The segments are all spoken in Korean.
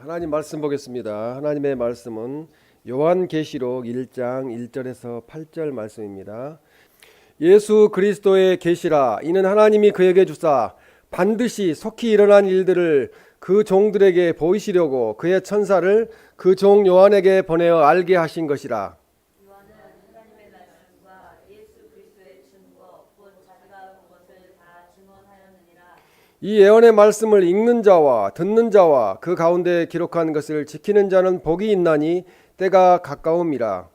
하나님 말씀 보겠습니다. 하나님의 말씀은 요한계시록 1장 1절에서 8절 말씀입니다. 예수 그리스도의 계시라. 이는 하나님이 그에게 주사 반드시 속히 일어난 일들을 그 종들에게 보이시려고 그의 천사를 그 종 요한에게 보내어 알게 하신 것이라. 요한은 하나님의 말씀과 예수 그리스도의 증거 곧 자기가 본 것을 다 증언하였느니라. 이 예언의 말씀을 읽는 자와 듣는 자와 그 가운데 기록한 것을 지키는 자는 복이 있나니 때가 가까움이라.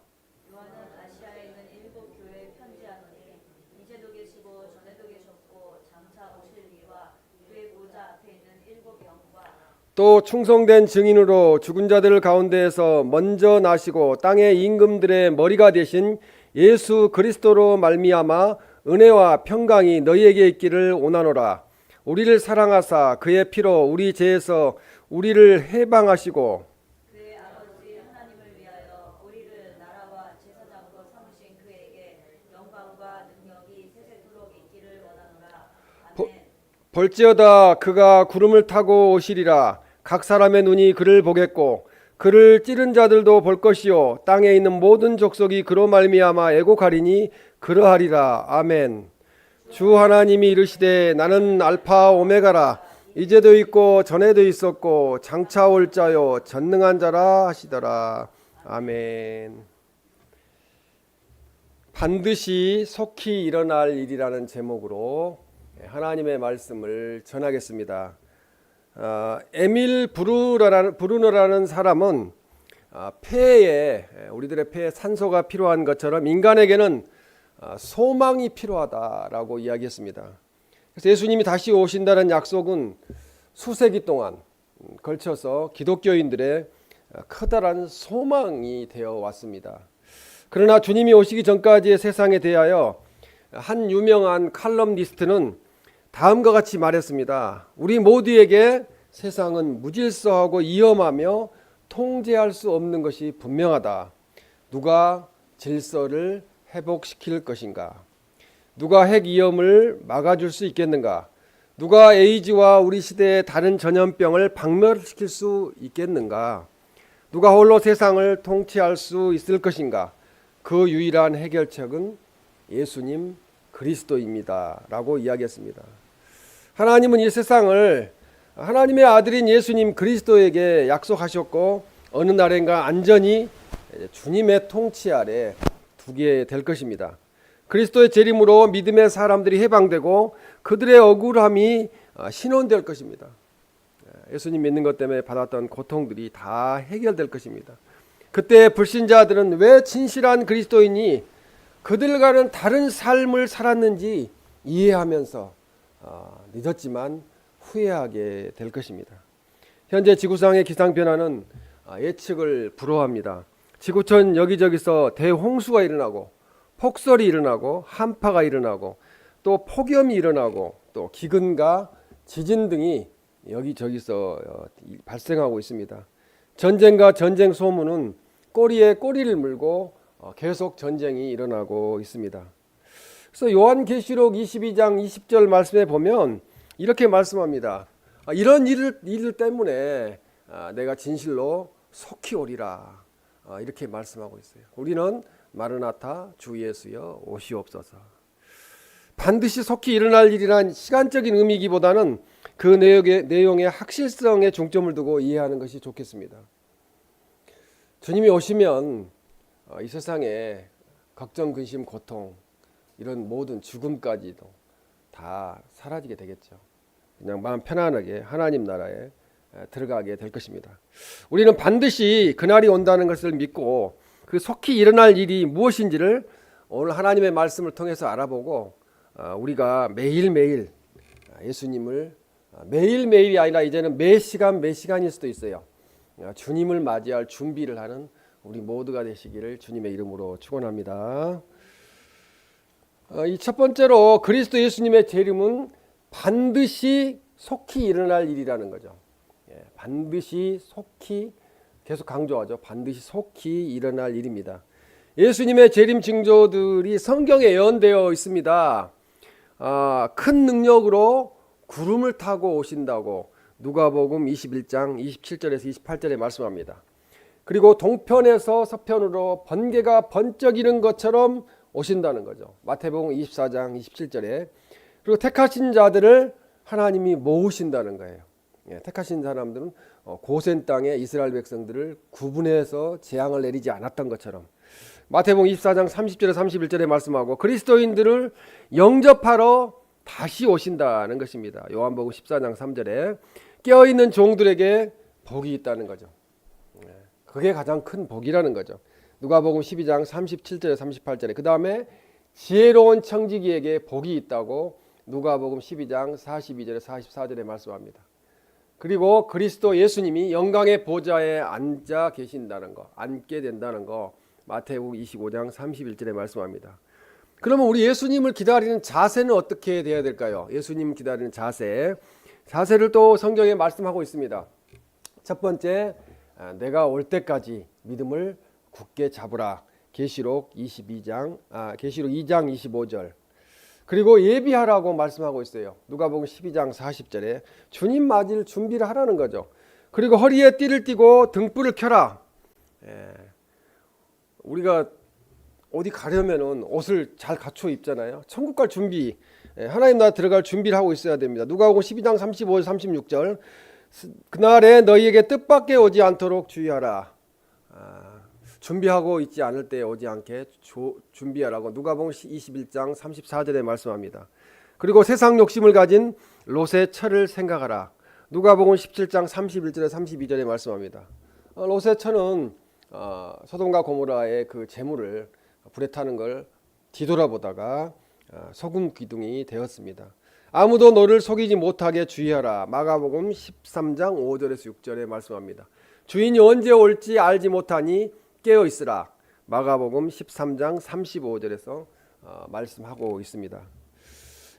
요한은 아시아에 있는 일곱 교회에 편지하노니 이제도 계시고 전에도 계셨고 장차 오실 이와 그의 보좌 앞에 있는 일곱 영과 또 충성된 증인으로 죽은 자들 가운데에서 먼저 나시고 땅의 임금들의 머리가 되신 예수 그리스도로 말미암아 은혜와 평강이 너희에게 있기를 원하노라. 우리를 사랑하사 그의 피로 우리 죄에서 우리를 해방하시고 그의 아버지 하나님을 위하여 우리를 나라와 제사장으로 삼으신 그에게 영광과 능력이 세세토록 있기를 원하노라. 아멘. 볼지어다 그가 구름을 타고 오시리라. 각 사람의 눈이 그를 보겠고 그를 찌른 자들도 볼 것이요 땅에 있는 모든 족속이 그로 말미암아 애곡하리니 그러하리라. 아멘. 주 하나님이 이르시되 나는 알파 오메가라. 이제도 있고 전에도 있었고 장차 올 자요 전능한 자라 하시더라. 아멘. 반드시 속히 일어날 일이라는 제목으로 하나님의 말씀을 전하겠습니다. 에밀 브루너라는 사람은 폐에 우리들의 폐에 산소가 필요한 것처럼 인간에게는 소망이 필요하다라고 이야기했습니다. 그래서 예수님이 다시 오신다는 약속은 수세기 동안 걸쳐서 기독교인들의 커다란 소망이 되어 왔습니다. 그러나 주님이 오시기 전까지의 세상에 대하여 한 유명한 칼럼니스트는 다음과 같이 말했습니다. 우리 모두에게 세상은 무질서하고 위험하며 통제할 수 없는 것이 분명하다. 누가 질서를 회복시킬 것인가? 누가 핵 위험을 막아줄 수 있겠는가? 누가 에이즈와 우리 시대의 다른 전염병을 박멸시킬 수 있겠는가? 누가 홀로 세상을 통치할 수 있을 것인가? 그 유일한 해결책은 예수님 그리스도입니다. 라고 이야기했습니다. 하나님은 이 세상을 하나님의 아들인 예수님 그리스도에게 약속하셨고 어느 날인가 안전히 주님의 통치 아래 두게 될 것입니다. 그리스도의 재림으로 믿음의 사람들이 해방되고 그들의 억울함이 신원될 것입니다. 예수님 믿는 것 때문에 받았던 고통들이 다 해결될 것입니다. 그때 불신자들은 왜 진실한 그리스도인이 그들과는 다른 삶을 살았는지 이해하면서 늦었지만 후회하게 될 것입니다. 현재 지구상의 기상 변화는 예측을 불허합니다. 지구촌 여기저기서 대홍수가 일어나고 폭설이 일어나고 한파가 일어나고 또 폭염이 일어나고 또 기근과 지진 등이 여기저기서 발생하고 있습니다. 전쟁과 전쟁 소문은 꼬리에 꼬리를 물고 계속 전쟁이 일어나고 있습니다. 그래서 요한계시록 22장 20절 말씀에 보면 이렇게 말씀합니다. 이런 일 때문에 내가 진실로 속히 오리라. 이렇게 말씀하고 있어요. 우리는 마르나타 주 예수여 오시옵소서. 반드시 속히 일어날 일이란 시간적인 의미기보다는 그 내용의 확실성에 중점을 두고 이해하는 것이 좋겠습니다. 주님이 오시면 이 세상에 걱정, 근심, 고통 이런 모든 죽음까지도 다 사라지게 되겠죠. 그냥 마음 편안하게 하나님 나라에 들어가게 될 것입니다. 우리는 반드시 그날이 온다는 것을 믿고 그 속히 일어날 일이 무엇인지를 오늘 하나님의 말씀을 통해서 알아보고 우리가 매일매일 예수님을 매일매일이 아니라 이제는 매 시간일 수도 있어요. 주님을 맞이할 준비를 하는 우리 모두가 되시기를 주님의 이름으로 축원합니다. 이 첫 번째로 그리스도 예수님의 재림은 반드시 속히 일어날 일이라는 거죠. 반드시 속히 계속 강조하죠. 반드시 속히 일어날 일입니다. 예수님의 재림 징조들이 성경에 예언되어 있습니다. 큰 능력으로 구름을 타고 오신다고, 누가복음 21장 27절에서 28절에 말씀합니다. 그리고 동편에서 서편으로 번개가 번쩍이는 것처럼 오신다는 거죠. 마태복음 24장 27절에. 그리고 택하신 자들을 하나님이 모으신다는 거예요. 택하신 사람들은 고센 땅에 이스라엘 백성들을 구분해서 재앙을 내리지 않았던 것처럼 마태복음 24장 30절에 31절에 말씀하고 그리스도인들을 영접하러 다시 오신다는 것입니다. 요한복음 14장 3절에 깨어있는 종들에게 복이 있다는 거죠. 그게 가장 큰 복이라는 거죠. 누가복음 12장 37절에 38절에 그 다음에 지혜로운 청지기에게 복이 있다고 누가복음 12장 42절에 44절에 말씀합니다. 그리고 그리스도 예수님이 영광의 보좌에 앉아 계신다는 거, 앉게 된다는 거 마태복음 25장 31절에 말씀합니다. 그러면 우리 예수님을 기다리는 자세는 어떻게 돼야 될까요? 예수님 기다리는 자세를 또 성경에 말씀하고 있습니다. 첫 번째, 내가 올 때까지 믿음을 굳게 잡으라. 계시록 2장 25절. 그리고 예비하라고 말씀하고 있어요. 누가복음 12장 40절에 주님 맞을 준비를 하라는 거죠. 그리고 허리에 띠를 띠고 등불을 켜라. 우리가 어디 가려면은 옷을 잘 갖춰 입잖아요. 천국 갈 준비, 하나님 나라 들어갈 준비를 하고 있어야 됩니다. 누가복음 12장 35절 36절 그날에 너희에게 뜻밖에 오지 않도록 주의하라. 준비하고 있지 않을 때 오지 않게 준비하라고 누가복음 21장 34절에 말씀합니다. 그리고 세상 욕심을 가진 롯의 처를 생각하라. 누가복음 17장 31절에 32절에 말씀합니다. 롯의 처는 소돔과 고모라의 그 재물을 불에 타는 걸 뒤돌아보다가 소금 기둥이 되었습니다. 아무도 너를 속이지 못하게 주의하라. 마가복음 13장 5절에서 6절에 말씀합니다. 주인이 언제 올지 알지 못하니 깨어 있으라. 마가복음 13장 35절에서 말씀하고 있습니다.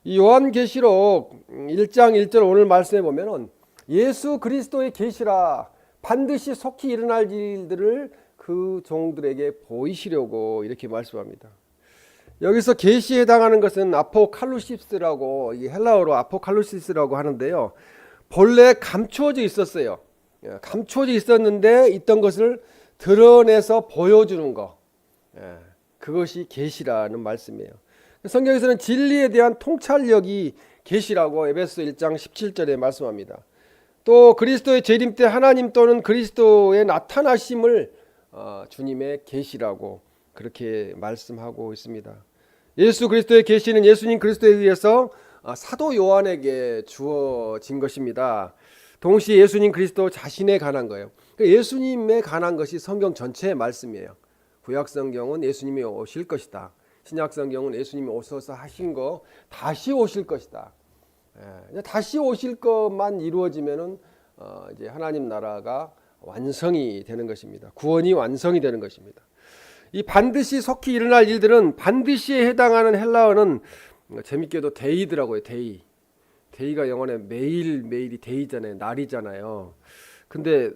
이 요한계시록 1장 1절 오늘 말씀해 보면은 예수 그리스도의 계시라 반드시 속히 일어날 일들을 그 종들에게 보이시려고 이렇게 말씀합니다. 여기서 계시에 해당하는 것은 아포칼루시스라고 이 헬라어로 아포칼루시스라고 하는데요. 본래 감추어져 있었어요. 감추어져 있었는데 있던 것을 드러내서 보여주는 거. 그것이 계시라는 말씀이에요. 성경에서는 진리에 대한 통찰력이 계시라고 에베소 1장 17절에 말씀합니다. 또 그리스도의 재림 때 하나님 또는 그리스도의 나타나심을 주님의 계시라고 그렇게 말씀하고 있습니다. 예수 그리스도의 계시는 예수님 그리스도에 의해서 사도 요한에게 주어진 것입니다. 동시에 예수님 그리스도 자신에 관한 거예요. 예수님에 관한 것이 성경 전체의 말씀이에요. 구약 성경은 예수님이 오실 것이다. 신약 성경은 예수님이 오셔서 하신 거 다시 오실 것이다. 다시 오실 것만 이루어지면은 이제 하나님 나라가 완성이 되는 것입니다. 구원이 완성이 되는 것입니다. 이 반드시 속히 일어날 일들은 반드시에 해당하는 헬라어는 재밌게도 데이더라고요. 데이가 영어에 매일매일이 데이잖아요. 날이잖아요. 근데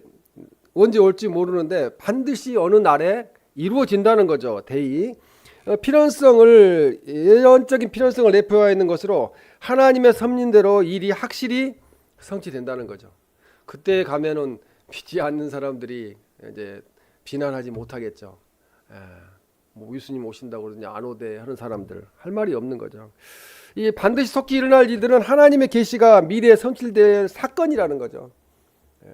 언제 올지 모르는데 반드시 어느 날에 이루어진다는 거죠. 데이. 필연성을 예언적인 필연성을 내포하여 있는 것으로 하나님의 섭린대로 일이 확실히 성취된다는 거죠. 그때 가면은 믿지 않는 사람들이 이제 비난하지 못하겠죠. 뭐 예수님 오신다고 그러더니 안 오대 하는 사람들 할 말이 없는 거죠. 이 반드시 속히 일어날 일들은 하나님의 계시가 미래에 성취될 사건이라는 거죠.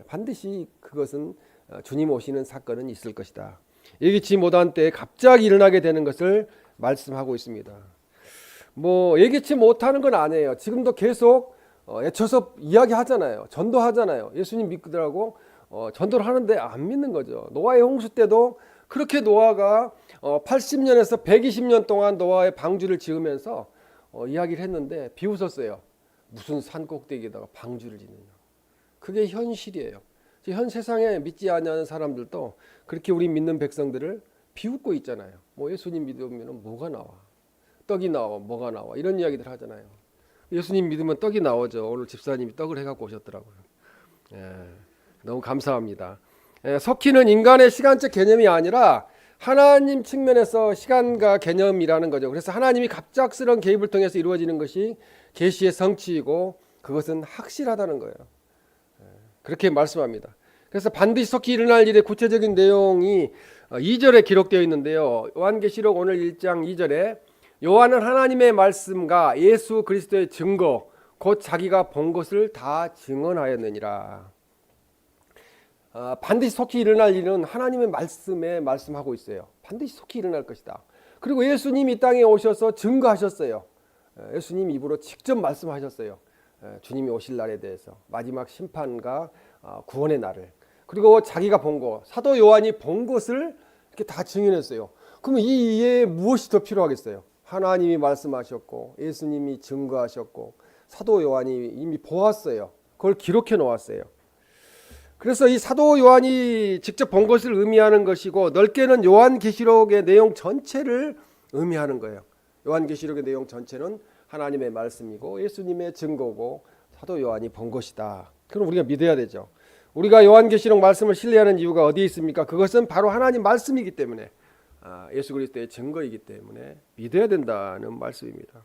반드시 그것은 주님 오시는 사건은 있을 것이다. 예기치 못한 때에 갑자기 일어나게 되는 것을 말씀하고 있습니다. 뭐 예기치 못하는 건 아니에요. 지금도 계속 애쳐서 이야기하잖아요. 전도하잖아요. 예수님 믿더라고 전도를 하는데 안 믿는 거죠. 노아의 홍수 때도 그렇게 노아가 80년에서 120년 동안 노아의 방주를 지으면서 이야기를 했는데 비웃었어요. 무슨 산 꼭대기에다가 방주를 짓느냐. 그게 현실이에요. 현 세상에 믿지 않는 사람들도 그렇게 우리 믿는 백성들을 비웃고 있잖아요. 뭐 예수님 믿으면 뭐가 나와? 떡이 나와, 뭐가 나와? 이런 이야기들 하잖아요. 예수님 믿으면 떡이 나오죠. 오늘 집사님이 떡을 해갖고 오셨더라고요. 너무 감사합니다. 속히는 인간의 시간적 개념이 아니라 하나님 측면에서 시간과 개념이라는 거죠. 그래서 하나님이 갑작스러운 개입을 통해서 이루어지는 것이 계시의 성취이고 그것은 확실하다는 거예요. 그렇게 말씀합니다. 그래서 반드시 속히 일어날 일의 구체적인 내용이 2절에 기록되어 있는데요. 요한계시록 오늘 1장 2절에 요한은 하나님의 말씀과 예수 그리스도의 증거 곧 자기가 본 것을 다 증언하였느니라. 반드시 속히 일어날 일은 하나님의 말씀에 말씀하고 있어요. 반드시 속히 일어날 것이다. 그리고 예수님이 이 땅에 오셔서 증거하셨어요. 예수님 입으로 직접 말씀하셨어요. 주님이 오실 날에 대해서 마지막 심판과 구원의 날을. 그리고 자기가 본 것, 사도 요한이 본 것을 이렇게 다 증언했어요. 그러면 이 이해에 무엇이 더 필요하겠어요? 하나님이 말씀하셨고 예수님이 증거하셨고 사도 요한이 이미 보았어요. 그걸 기록해 놓았어요. 그래서 이 사도 요한이 직접 본 것을 의미하는 것이고 넓게는 요한계시록의 내용 전체를 의미하는 거예요. 요한계시록의 내용 전체는 하나님의 말씀이고 예수님의 증거고 사도 요한이 본 것이다. 그럼 우리가 믿어야 되죠. 우리가 요한계시록 말씀을 신뢰하는 이유가 어디에 있습니까? 그것은 바로 하나님 말씀이기 때문에 예수 그리스도의 증거이기 때문에 믿어야 된다는 말씀입니다.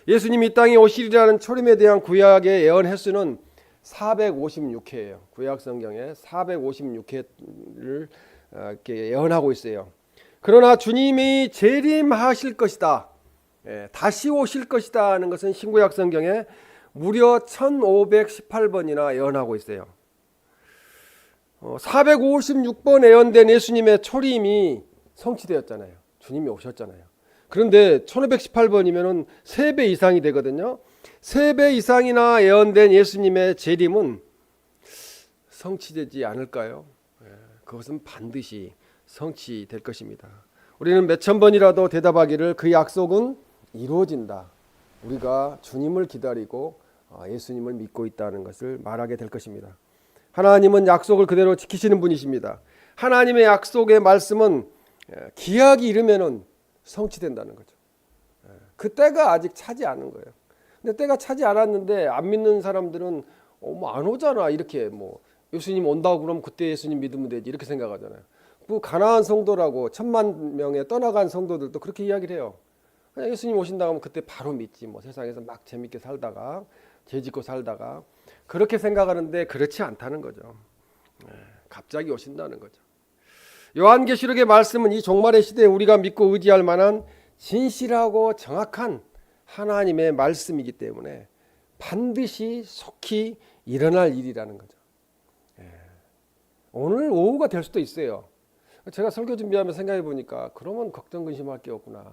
예수님이 이 땅에 오시리라는 초림에 대한 구약의 예언 횟수는 456회예요. 구약 성경에 456회를 이렇게 예언하고 있어요. 그러나 주님이 재림하실 것이다, 다시 오실 것이다 하는 것은 신구약 성경에 무려 1518번이나 예언하고 있어요. 456번 예언된 예수님의 초림이 성취되었잖아요. 주님이 오셨잖아요. 그런데 1518번이면 3배 이상이 되거든요. 3배 이상이나 예언된 예수님의 재림은 성취되지 않을까요? 그것은 반드시 성취될 것입니다. 우리는 몇천 번이라도 대답하기를 그 약속은 이루어진다. 우리가 주님을 기다리고 예수님을 믿고 있다는 것을 말하게 될 것입니다. 하나님은 약속을 그대로 지키시는 분이십니다. 하나님의 약속의 말씀은 기약이 이르면은 성취된다는 거죠. 그 때가 아직 차지 않은 거예요. 근데 때가 차지 않았는데 안 믿는 사람들은 뭐 안 오잖아, 이렇게 뭐 예수님 온다고 그러면 그때 예수님 믿으면 되지, 이렇게 생각하잖아요. 그 가나안 성도라고 1000만 명에 떠나간 성도들도 그렇게 이야기를 해요. 그냥 예수님 오신다고 하면 그때 바로 믿지, 뭐 세상에서 막 재밌게 살다가 죄 짓고 살다가, 그렇게 생각하는데 그렇지 않다는 거죠. 갑자기 오신다는 거죠. 요한계시록의 말씀은 이 종말의 시대에 우리가 믿고 의지할 만한 진실하고 정확한 하나님의 말씀이기 때문에 반드시 속히 일어날 일이라는 거죠. 오늘 오후가 될 수도 있어요. 제가 설교 준비하며 생각해 보니까 그러면 걱정 근심할 게 없구나.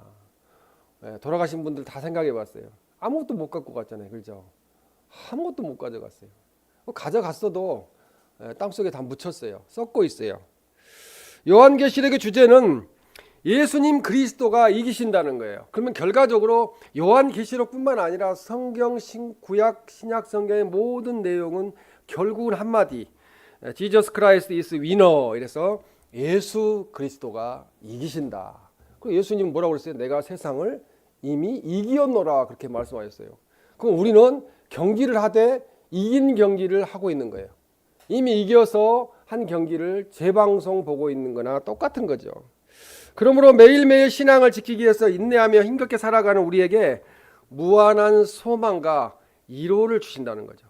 돌아가신 분들 다 생각해 봤어요. 아무것도 못 갖고 갔잖아요. 그렇죠? 아무것도 못 가져갔어요. 가져갔어도 땅속에 다 묻혔어요. 썩고 있어요. 요한계시록의 주제는 예수님 그리스도가 이기신다는 거예요. 그러면 결과적으로 요한계시록뿐만 아니라 성경, 구약, 신약 성경의 모든 내용은 결국은 한마디, Jesus Christ is winner. 이래서 예수 그리스도가 이기신다. 그리고 예수님은 뭐라고 그랬어요? 내가 세상을 이미 이기었노라, 그렇게 말씀하셨어요. 그럼 우리는 경기를 하되 이긴 경기를 하고 있는 거예요. 이미 이겨서 한 경기를 재방송 보고 있는 거나 똑같은 거죠. 그러므로 매일매일 신앙을 지키기 위해서 인내하며 힘겹게 살아가는 우리에게 무한한 소망과 위로를 주신다는 거죠.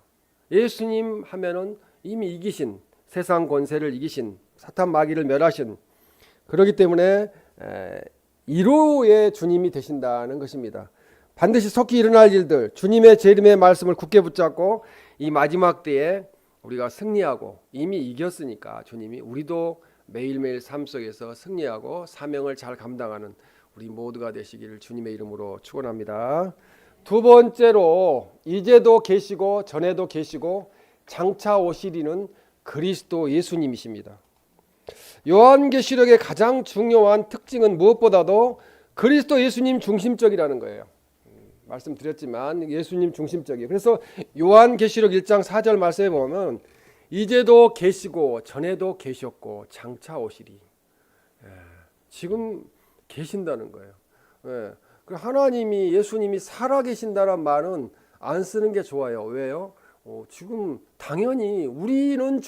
예수님 하면은 이미 이기신, 세상 권세를 이기신, 사탄 마귀를 멸하신, 그렇기 때문에 위로의 주님이 되신다는 것입니다. 반드시 속히 일어날 일들, 주님의 재림의 말씀을 굳게 붙잡고 이 마지막 때에 우리가 승리하고, 이미 이겼으니까 주님이, 우리도 매일매일 삶 속에서 승리하고 사명을 잘 감당하는 우리 모두가 되시기를 주님의 이름으로 축원합니다. 두 번째로, 이제도 계시고 전에도 계시고 장차 오시리는 그리스도 예수님이십니다. 요한계시록의 가장 중요한 특징은 무엇보다도 그리스도 예수님 중심적이라는 거예요. 말씀드렸지만 예수님 중심적이에요. 그래서 요한계시록 1장 4절 말씀에 보면 이제도 계시고 전에도 계셨고 장차 오시리. 지금 계신다는 거예요. 하나님이, 예수님이 살아계신다는 말은 안 쓰는 게 좋아요. 왜요? 지금 당연히 우리는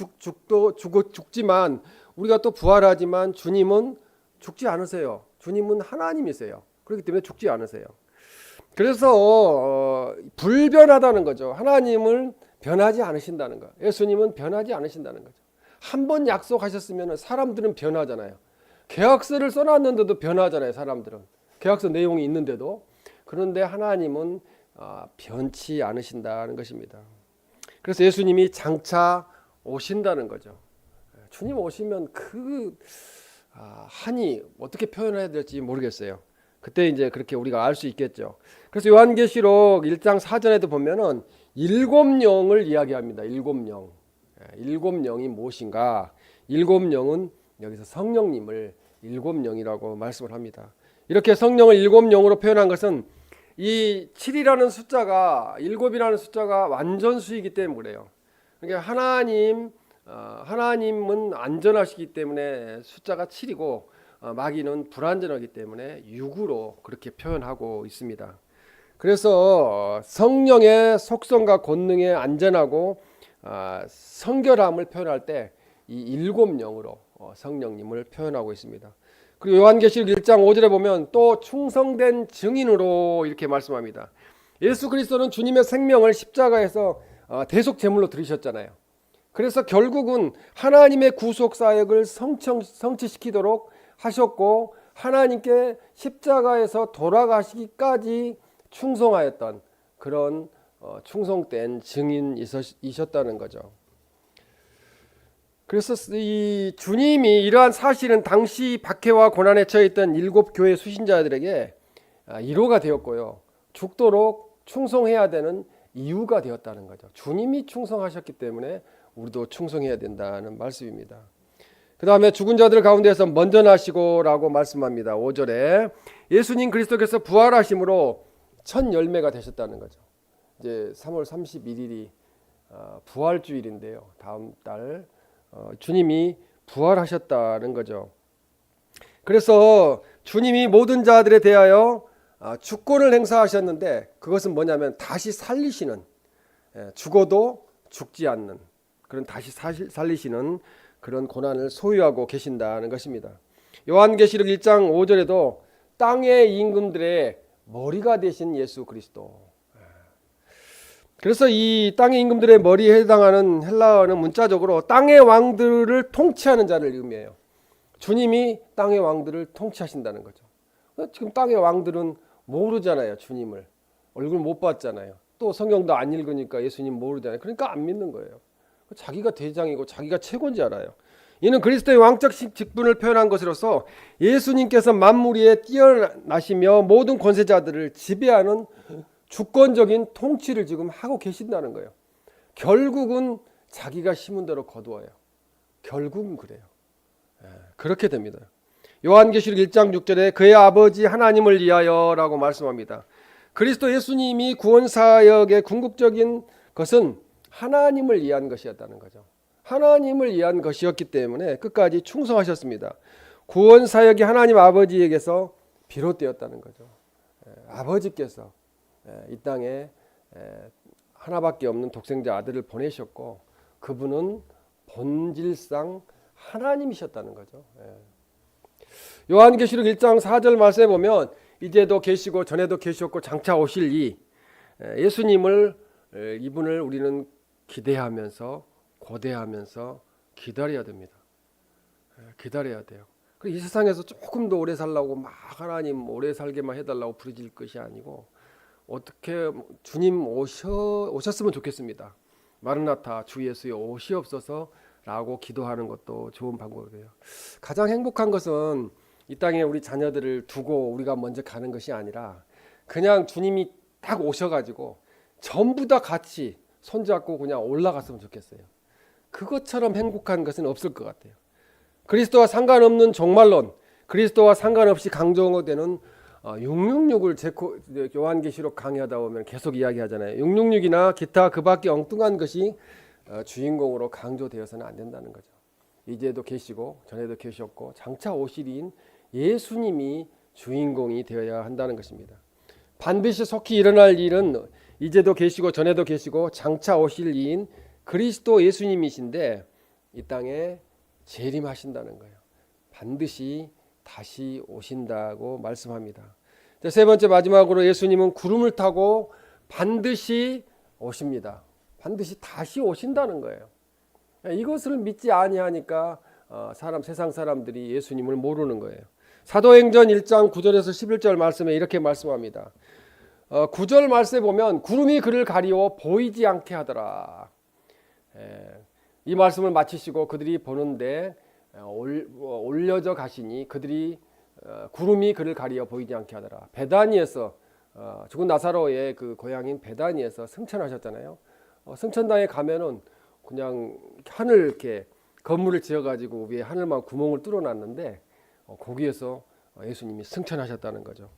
죽지만, 우리가 또 부활하지만 주님은 죽지 않으세요. 주님은 하나님이세요. 그렇기 때문에 죽지 않으세요. 그래서 불변하다는 거죠. 하나님을 변하지 않으신다는 거. 예수님은 변하지 않으신다는 거죠. 한 번 약속하셨으면 사람들은 변하잖아요. 계약서를 써놨는데도 변하잖아요. 사람들은 계약서 내용이 있는데도. 그런데 하나님은 변치 않으신다는 것입니다. 그래서 예수님이 장차 오신다는 거죠. 주님 오시면 한이 어떻게 표현해야 될지 모르겠어요. 그때 이제 그렇게 우리가 알 수 있겠죠. 그래서 요한계시록 1장 4절에도 보면은 7영을 이야기합니다. 7영. 7영이 무엇인가? 7영은 여기서 성령님을 7영이라고 말씀을 합니다. 이렇게 성령을 7영으로 표현한 것은 이 7이라는 숫자가 7이라는 숫자가 완전수이기 때문에 그래요. 그러니까 하나님은 안전하시기 때문에 숫자가 7이고 마귀는 불안전하기 때문에 6으로 그렇게 표현하고 있습니다. 그래서 성령의 속성과 권능의 안전하고 성결함을 표현할 때 이 7영으로 성령님을 표현하고 있습니다. 그리고 요한계시록 1장 5절에 보면 또 충성된 증인으로 이렇게 말씀합니다. 예수 그리스도는 주님의 생명을 십자가에서 대속 제물로 드리셨잖아요. 그래서 결국은 하나님의 구속 사역을 성취시키도록 하셨고 하나님께 십자가에서 돌아가시기까지 충성하였던 그런 충성된 증인이셨다는 거죠. 그래서 이 주님이 이러한 사실은 당시 박해와 고난에 처해있던 7교회 수신자들에게 위로가 되었고요. 죽도록 충성해야 되는 이유가 되었다는 거죠. 주님이 충성하셨기 때문에 우리도 충성해야 된다는 말씀입니다. 그 다음에 죽은 자들 가운데서 먼저 나시고라고 말씀합니다. 5절에 예수님 그리스도께서 부활하심으로 첫 열매가 되셨다는 거죠. 이제 3월 31일이 부활주일인데요. 다음 달 주님이 부활하셨다는 거죠. 그래서 주님이 모든 자들에 대하여 주권을 행사하셨는데 그것은 뭐냐면 다시 살리시는, 죽어도 죽지 않는 그런 다시 살리시는 그런 고난을 소유하고 계신다는 것입니다. 요한계시록 1장 5절에도 땅의 임금들의 머리가 되신 예수 그리스도. 그래서 이 땅의 임금들의 머리에 해당하는 헬라어는 문자적으로 땅의 왕들을 통치하는 자를 의미해요. 주님이 땅의 왕들을 통치하신다는 거죠. 지금 땅의 왕들은 모르잖아요. 주님을 얼굴 못 봤잖아요. 또 성경도 안 읽으니까 예수님 모르잖아요. 그러니까 안 믿는 거예요. 자기가 대장이고 자기가 최고인 줄 알아요. 이는 그리스도의 왕적 직분을 표현한 것으로서 예수님께서 만물 위에 뛰어나시며 모든 권세자들을 지배하는 주권적인 통치를 지금 하고 계신다는 거예요. 결국은 자기가 심은 대로 거두어요. 결국은 그래요. 그렇게 됩니다. 요한계시록 1장 6절에 그의 아버지 하나님을 위하여라고 말씀합니다. 그리스도 예수님이 구원사역의 궁극적인 것은 하나님을 위한 것이었다는 거죠. 하나님을 위한 것이었기 때문에 끝까지 충성하셨습니다. 구원사역이 하나님 아버지에게서 비롯되었다는 거죠. 아버지께서 이 땅에 하나밖에 없는 독생자 아들을 보내셨고 그분은 본질상 하나님이셨다는 거죠. 요한계시록 1장 4절 말씀에 보면 이제도 계시고 전에도 계셨고 장차 오실 예수님을 이분을 우리는 기대하면서 고대하면서 기다려야 됩니다. 기다려야 돼요. 이 세상에서 조금 더 오래 살라고 막 하나님 오래 살게만 해달라고 부르짖을 것이 아니고 어떻게 주님 오셨으면 좋겠습니다. 마르나타 주 예수여 오시옵소서라고 기도하는 것도 좋은 방법이에요. 가장 행복한 것은 이 땅에 우리 자녀들을 두고 우리가 먼저 가는 것이 아니라 그냥 주님이 딱 오셔가지고 전부 다 같이 손잡고 그냥 올라갔으면 좋겠어요. 그것처럼 행복한 것은 없을 것 같아요. 그리스도와 상관없는 종말론, 그리스도와 상관없이 강조되는 666을 요한계시록 강의하다 보면 계속 이야기하잖아요. 666이나 기타 그 밖에 엉뚱한 것이 주인공으로 강조되어서는 안 된다는 거죠. 이제도 계시고 전에도 계셨고 장차 오시리인 예수님이 주인공이 되어야 한다는 것입니다. 반드시 속히 일어날 일은 이제도 계시고 전에도 계시고 장차 오실 이인 그리스도 예수님이신데 이 땅에 재림하신다는 거예요. 반드시 다시 오신다고 말씀합니다. 세 번째 마지막으로 예수님은 구름을 타고 반드시 오십니다. 반드시 다시 오신다는 거예요. 이것을 믿지 아니하니까 세상 사람들이 예수님을 모르는 거예요. 사도행전 1장 9절에서 11절 말씀에 이렇게 말씀합니다. 9절 말씀에 보면 구름이 그를 가리워 보이지 않게 하더라. 이 말씀을 마치시고 그들이 보는데 올려져 가시니 그들이 구름이 그를 가리워 보이지 않게 하더라. 베다니에서 죽은 나사로의 그 고향인 베다니에서 승천하셨잖아요. 승천당에 가면은 그냥 하늘 이렇게 건물을 지어가지고 위에 하늘만 구멍을 뚫어놨는데 거기에서 예수님이 승천하셨다는 거죠.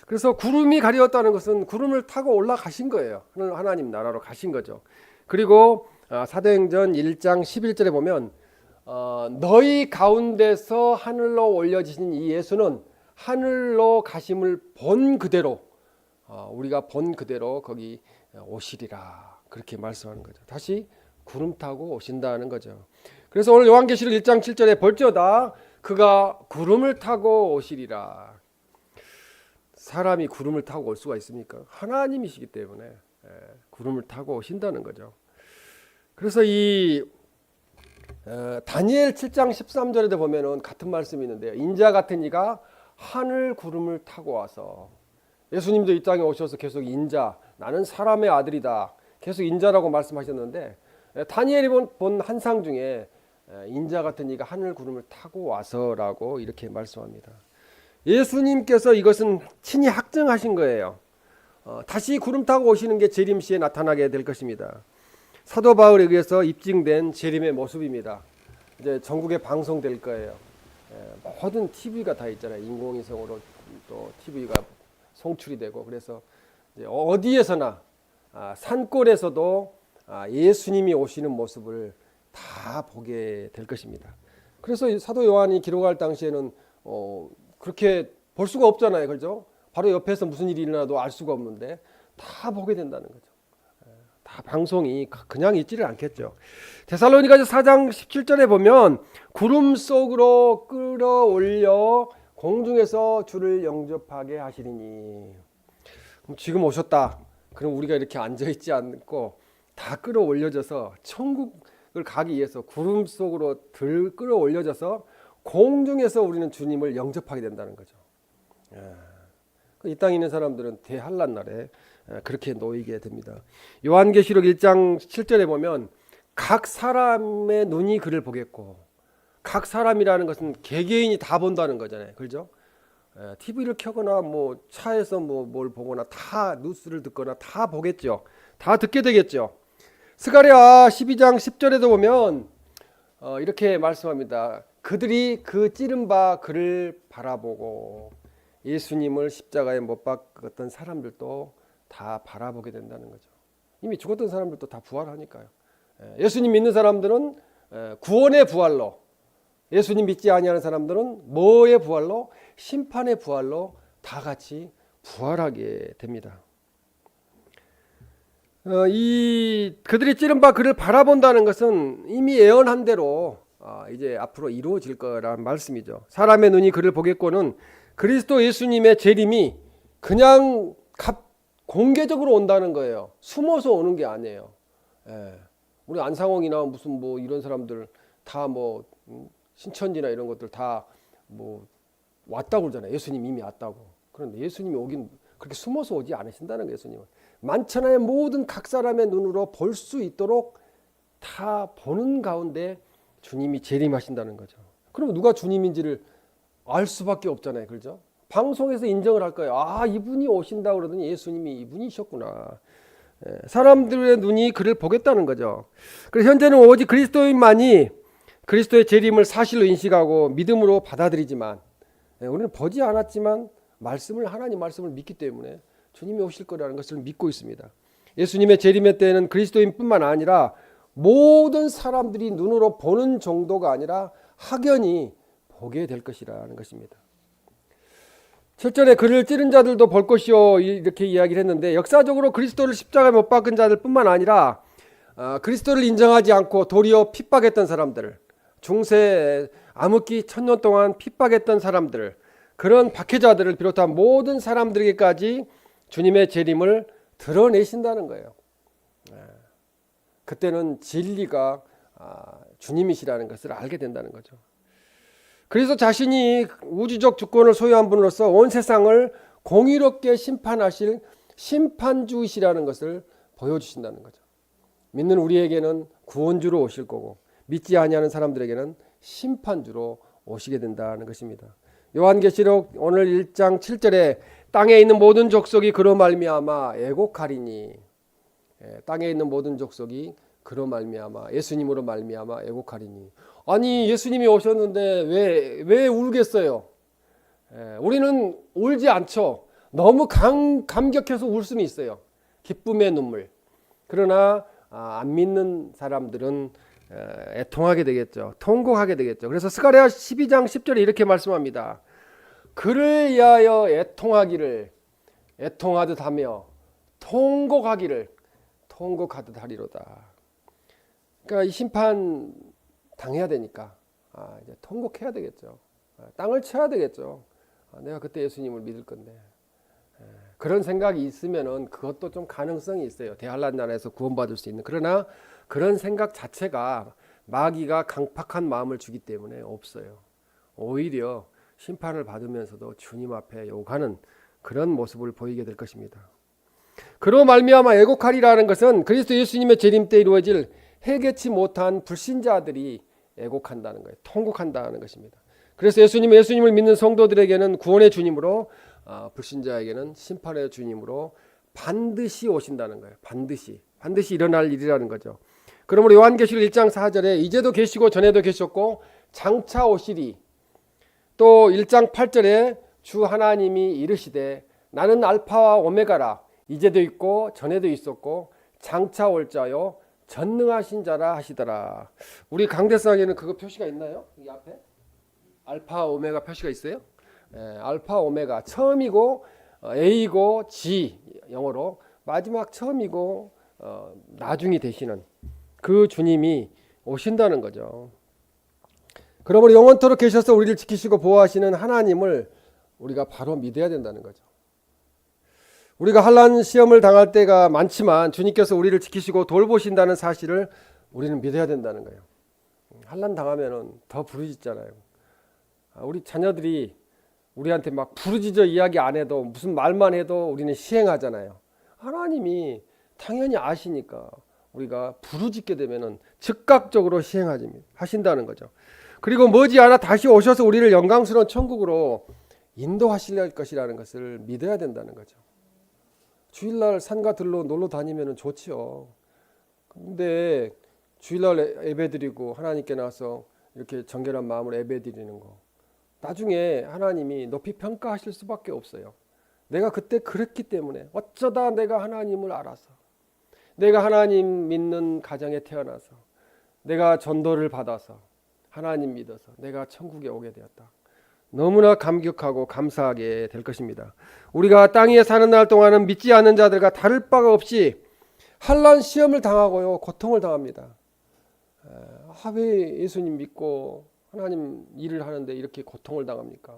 그래서 구름이 가리웠다는 것은 구름을 타고 올라가신 거예요. 하나님 나라로 가신 거죠. 그리고 사도행전 1장 11절에 보면 너희 가운데서 하늘로 올려지신 이 예수는 하늘로 가심을 본 그대로 우리가 본 그대로 거기 오시리라 그렇게 말씀하는 거죠. 다시 구름 타고 오신다는 거죠. 그래서 오늘 요한계시록 1장 7절에 볼지어다 그가 구름을 타고 오시리라. 사람이 구름을 타고 올 수가 있습니까? 하나님이시기 때문에 구름을 타고 오신다는 거죠. 그래서 이 다니엘 7장 13절에도 보면은 같은 말씀이 있는데요. 인자 같은 이가 하늘 구름을 타고 와서 예수님도 이 땅에 오셔서 계속 인자 나는 사람의 아들이다 계속 인자라고 말씀하셨는데 다니엘이 본 환상 중에 인자 같은 이가 하늘 구름을 타고 와서라고 이렇게 말씀합니다. 예수님께서 이것은 친히 확증하신 거예요. 다시 구름 타고 오시는 게 재림시에 나타나게 될 것입니다. 사도 바울에 의해서 입증된 재림의 모습입니다. 이제 전국에 방송될 거예요. 모든 TV가 다 있잖아요. 인공위성으로 또 TV가 송출이 되고 그래서 이제 어디에서나 산골에서도 예수님이 오시는 모습을 다 보게 될 것입니다. 그래서 사도 요한이 기록할 당시에는 그렇게 볼 수가 없잖아요. 그렇죠? 바로 옆에서 무슨 일이 일어나도 알 수가 없는데 다 보게 된다는 거죠. 다 방송이 그냥 있지를 않겠죠. 데살로니가서 4장 17절에 보면 구름 속으로 끌어올려 공중에서 주를 영접하게 하시리니. 그럼 지금 오셨다. 그럼 우리가 이렇게 앉아있지 않고 다 끌어올려져서 천국을 가기 위해서 구름 속으로 끌어올려져서 공중에서 우리는 주님을 영접하게 된다는 거죠. 이 땅에 있는 사람들은 대한란 날에 그렇게 놓이게 됩니다. 요한계시록 1장 7절에 보면 각 사람의 눈이 그를 보겠고, 각 사람이라는 것은 개개인이 다 본다는 거잖아요. 그렇죠? TV를 켜거나 뭐 차에서 뭘 보거나 다 뉴스를 듣거나 다 보겠죠. 다 듣게 되겠죠. 스가랴 12장 10절에도 보면 이렇게 말씀합니다. 그들이 그 찌른 바 그를 바라보고 예수님을 십자가에 못 박았던 사람들도 다 바라보게 된다는 거죠. 이미 죽었던 사람들도 다 부활하니까요. 예수님 믿는 사람들은 구원의 부활로, 예수님 믿지 아니하는 사람들은 뭐의 부활로? 심판의 부활로 다 같이 부활하게 됩니다. 그들이 찌른 바 그를 바라본다는 것은 이미 예언한 대로 이제 앞으로 이루어질 거라는 말씀이죠. 사람의 눈이 그를 보겠고는 그리스도 예수님의 재림이 그냥 공개적으로 온다는 거예요. 숨어서 오는 게 아니에요. 우리 안상홍이나 무슨 뭐 이런 사람들 다 뭐 신천지나 이런 것들 다 뭐 왔다고 그러잖아요. 예수님 이미 왔다고. 그런데 예수님이 오긴 그렇게 숨어서 오지 않으신다는 거예요. 예수님은 만천하의 모든 각 사람의 눈으로 볼 수 있도록 다 보는 가운데 주님이 재림하신다는 거죠. 그럼 누가 주님인지를 알 수밖에 없잖아요. 그렇죠? 방송에서 인정을 할 거예요. 아, 이분이 오신다 그러더니 예수님이 이분이셨구나. 사람들의 눈이 그를 보겠다는 거죠. 그래서 현재는 오직 그리스도인만이 그리스도의 재림을 사실로 인식하고 믿음으로 받아들이지만 우리는 보지 않았지만 하나님 말씀을 믿기 때문에 주님이 오실 거라는 것을 믿고 있습니다. 예수님의 재림의 때에는 그리스도인뿐만 아니라 모든 사람들이 눈으로 보는 정도가 아니라 확연히 보게 될 것이라는 것입니다. 7절에 그를 찌른 자들도 볼 것이요 이렇게 이야기를 했는데 역사적으로 그리스도를 십자가에 못 박은 자들뿐만 아니라 그리스도를 인정하지 않고 도리어 핍박했던 사람들, 중세 암흑기 1000년 동안 핍박했던 사람들, 그런 박해자들을 비롯한 모든 사람들에게까지 주님의 재림을 드러내신다는 거예요. 그때는 진리가 주님이시라는 것을 알게 된다는 거죠. 그래서 자신이 우주적 주권을 소유한 분으로서 온 세상을 공의롭게 심판하실 심판주이시라는 것을 보여주신다는 거죠. 믿는 우리에게는 구원주로 오실 거고 믿지 아니하는 사람들에게는 심판주로 오시게 된다는 것입니다. 요한계시록 오늘 1장 7절에 땅에 있는 모든 족속이 그로 말미암아 애곡하리니, 땅에 있는 모든 족속이 그로 말미암아, 예수님으로 말미암아 애곡하리니. 아니, 예수님이 오셨는데 왜 울겠어요? 우리는 울지 않죠. 너무 감격해서 울 수는 있어요. 기쁨의 눈물. 그러나 안 믿는 사람들은 애통하게 되겠죠. 통곡하게 되겠죠. 그래서 스가랴 12장 10절에 이렇게 말씀합니다. 그를 위하여 애통하듯 하며 통곡하기를 통곡하듯 하리로다. 그러니까 이 심판 당해야 되니까 이제 통곡해야 되겠죠. 땅을 쳐야 되겠죠. 내가 그때 예수님을 믿을 건데. 그런 생각이 있으면은 그것도 좀 가능성이 있어요. 대한란 나라에서 구원받을 수 있는. 그러나 그런 생각 자체가 마귀가 강팍한 마음을 주기 때문에 없어요. 오히려 심판을 받으면서도 주님 앞에 요구하는 그런 모습을 보이게 될 것입니다. 그로 말미암아 애곡하리라는 것은 그리스도 예수님의 재림 때 이루어질 해결치 못한 불신자들이 애곡한다는 거예요. 통곡한다는 것입니다. 그래서 예수님을 믿는 성도들에게는 구원의 주님으로, 불신자에게는 심판의 주님으로 반드시 오신다는 거예요. 반드시 일어날 일이라는 거죠. 그러므로 요한계시록 1장 4절에 이제도 계시고 전에도 계셨고 장차 오시리, 또 1장 8절에 주 하나님이 이르시되 나는 알파와 오메가라, 이제도 있고 전에도 있었고 장차 올 자요 전능하신 자라 하시더라. 우리 강대상에는 그거 표시가 있나요? 이 앞에 알파 오메가 표시가 있어요? 알파 오메가, 처음이고 A이고 G, 영어로 마지막 처음이고 나중이 되시는 그 주님이 오신다는 거죠. 그러므로 영원토록 계셔서 우리를 지키시고 보호하시는 하나님을 우리가 바로 믿어야 된다는 거죠. 우리가 환난 시험을 당할 때가 많지만 주님께서 우리를 지키시고 돌보신다는 사실을 우리는 믿어야 된다는 거예요. 환난 당하면은 더 부르짖잖아요. 우리 자녀들이 우리한테 막 부르짖어 이야기 안 해도 무슨 말만 해도 우리는 시행하잖아요. 하나님이 당연히 아시니까 우리가 부르짖게 되면은 즉각적으로 시행하신다는 거죠. 그리고 머지않아 다시 오셔서 우리를 영광스러운 천국으로 인도하실 것이라는 것을 믿어야 된다는 거죠. 주일날 산과 들로 놀러 다니면 좋지요. 근데 주일날 예배드리고 하나님께 나와서 이렇게 정결한 마음으로 예배드리는 거, 나중에 하나님이 높이 평가하실 수밖에 없어요. 내가 그때 그랬기 때문에, 어쩌다 내가 하나님을 알아서, 내가 하나님 믿는 가정에 태어나서, 내가 전도를 받아서 하나님 믿어서 내가 천국에 오게 되었다. 너무나 감격하고 감사하게 될 것입니다. 우리가 땅 위에 사는 날 동안은 믿지 않는 자들과 다를 바가 없이 환난 시험을 당하고요, 고통을 당합니다. 왜 예수님 믿고 하나님 일을 하는데 이렇게 고통을 당합니까?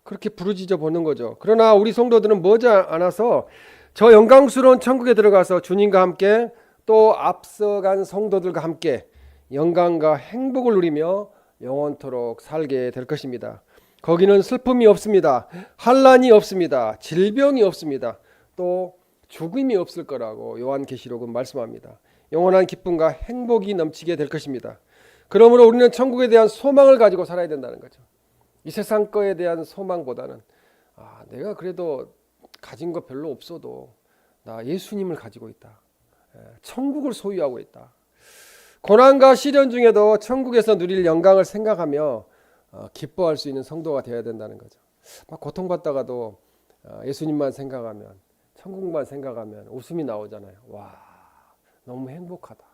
그렇게 부르짖어 보는 거죠. 그러나 우리 성도들은 머지않아서 저 영광스러운 천국에 들어가서 주님과 함께, 또 앞서간 성도들과 함께 영광과 행복을 누리며 영원토록 살게 될 것입니다. 거기는 슬픔이 없습니다. 환난이 없습니다. 질병이 없습니다. 또 죽음이 없을 거라고 요한계시록은 말씀합니다. 영원한 기쁨과 행복이 넘치게 될 것입니다. 그러므로 우리는 천국에 대한 소망을 가지고 살아야 된다는 거죠. 이 세상 거에 대한 소망보다는 내가 그래도 가진 거 별로 없어도 나 예수님을 가지고 있다. 천국을 소유하고 있다. 고난과 시련 중에도 천국에서 누릴 영광을 생각하며 기뻐할 수 있는 성도가 되어야 된다는 거죠. 막 고통받다가도 예수님만 생각하면, 천국만 생각하면 웃음이 나오잖아요. 와, 너무 행복하다.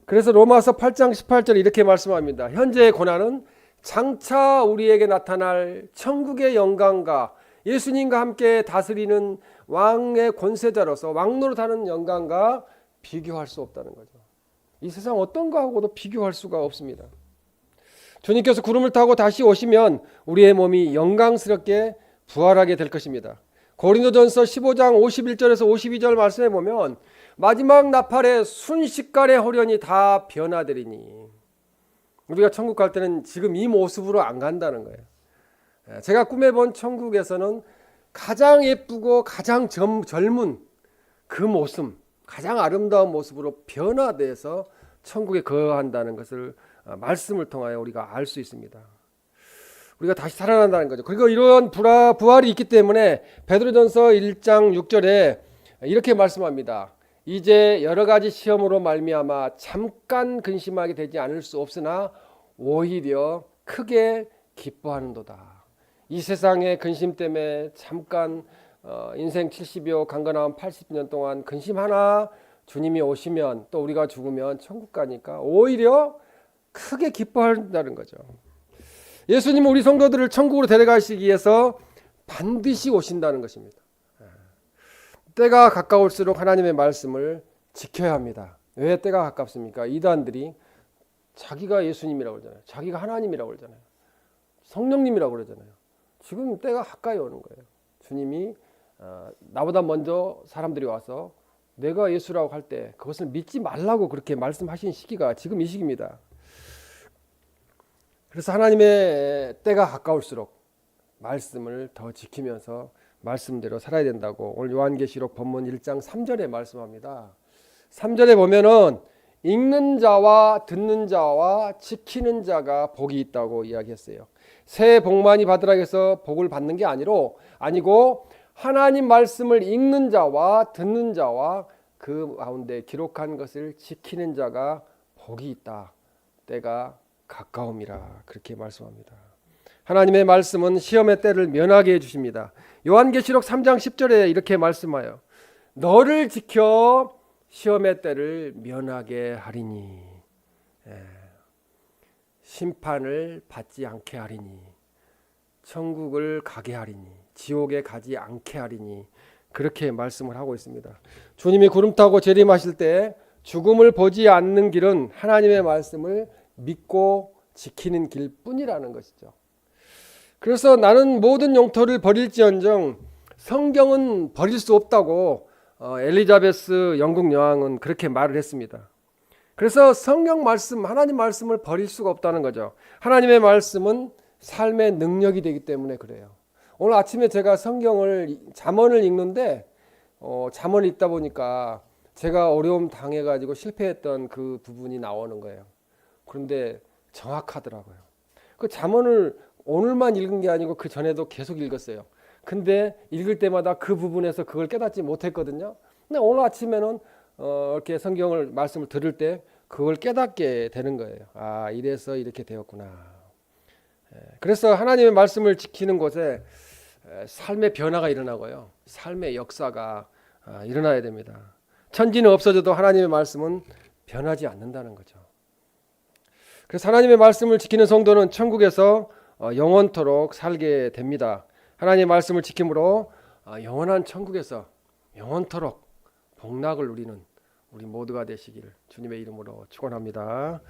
그래서 로마서 8장 18절 이렇게 말씀합니다. 현재의 고난은 장차 우리에게 나타날 천국의 영광과 예수님과 함께 다스리는 왕의 권세자로서 왕노릇하는 영광과 비교할 수 없다는 거죠. 이 세상 어떤 거하고도 비교할 수가 없습니다. 주님께서 구름을 타고 다시 오시면 우리의 몸이 영광스럽게 부활하게 될 것입니다. 고린도전서 15장 51절에서 52절 말씀해 보면 마지막 나팔에 순식간에 홀연히 다 변화되리니. 우리가 천국 갈 때는 지금 이 모습으로 안 간다는 거예요. 제가 꿈에 본 천국에서는 가장 예쁘고 가장 젊은 그 모습, 가장 아름다운 모습으로 변화돼서 천국에 거한다는 것을 말씀을 통하여 우리가 알 수 있습니다. 우리가 다시 살아난다는 거죠. 그리고 이러한 부활이 있기 때문에 베드로전서 1장 6절에 이렇게 말씀합니다. 이제 여러 가지 시험으로 말미암아 잠깐 근심하게 되지 않을 수 없으나 오히려 크게 기뻐하는도다. 이 세상의 근심 때문에 잠깐 인생 70여 강건한 80년 동안 근심하나 주님이 오시면 또 우리가 죽으면 천국 가니까 오히려 크게 기뻐한다는 거죠. 예수님은 우리 성도들을 천국으로 데려가시기 위해서 반드시 오신다는 것입니다. 때가 가까울수록 하나님의 말씀을 지켜야 합니다. 왜 때가 가깝습니까? 이단들이 자기가 예수님이라고 그러잖아요. 자기가 하나님이라고 그러잖아요. 성령님이라고 그러잖아요. 지금 때가 가까이 오는 거예요. 주님이 나보다 먼저 사람들이 와서 내가 예수라고 할 때 그것을 믿지 말라고 그렇게 말씀하신 시기가 지금 이 시기입니다. 그래서 하나님의 때가 가까울수록 말씀을 더 지키면서 말씀대로 살아야 된다고 오늘 요한계시록 본문 1장 3절에 말씀합니다. 3절에 보면은 읽는 자와 듣는 자와 지키는 자가 복이 있다고 이야기했어요. 새 복만이 받으라 해서 복을 받는 게 아니고 하나님 말씀을 읽는 자와 듣는 자와 그 가운데 기록한 것을 지키는 자가 복이 있다. 때가 가까움이라 그렇게 말씀합니다. 하나님의 말씀은 시험의 때를 면하게 해주십니다. 요한계시록 3장 10절에 이렇게 말씀하여 너를 지켜 시험의 때를 면하게 하리니 심판을 받지 않게 하리니 천국을 가게 하리니 지옥에 가지 않게 하리니 그렇게 말씀을 하고 있습니다. 주님이 구름 타고 재림하실 때 죽음을 보지 않는 길은 하나님의 말씀을 믿고 지키는 길뿐이라는 것이죠. 그래서 나는 모든 영토를 버릴지언정 성경은 버릴 수 없다고 엘리자베스 영국 여왕은 그렇게 말을 했습니다. 그래서 성경 말씀, 하나님 말씀을 버릴 수가 없다는 거죠. 하나님의 말씀은 삶의 능력이 되기 때문에 그래요. 오늘 아침에 제가 잠언을 읽는데 잠언을 읽다 보니까 제가 어려움 당해가지고 실패했던 그 부분이 나오는 거예요. 그런데 정확하더라고요. 그 잠언을 오늘만 읽은 게 아니고 그 전에도 계속 읽었어요. 근데 읽을 때마다 그 부분에서 그걸 깨닫지 못했거든요. 근데 오늘 아침에는 이렇게 성경을 말씀을 들을 때 그걸 깨닫게 되는 거예요. 아, 이래서 이렇게 되었구나. 그래서 하나님의 말씀을 지키는 곳에 삶의 변화가 일어나고요. 삶의 역사가 일어나야 됩니다. 천지는 없어져도 하나님의 말씀은 변하지 않는다는 거죠. 그래서 하나님의 말씀을 지키는 성도는 천국에서 영원토록 살게 됩니다. 하나님의 말씀을 지킴으로 영원한 천국에서 영원토록 복락을 누리는 우리 모두가 되시기를 주님의 이름으로 축원합니다.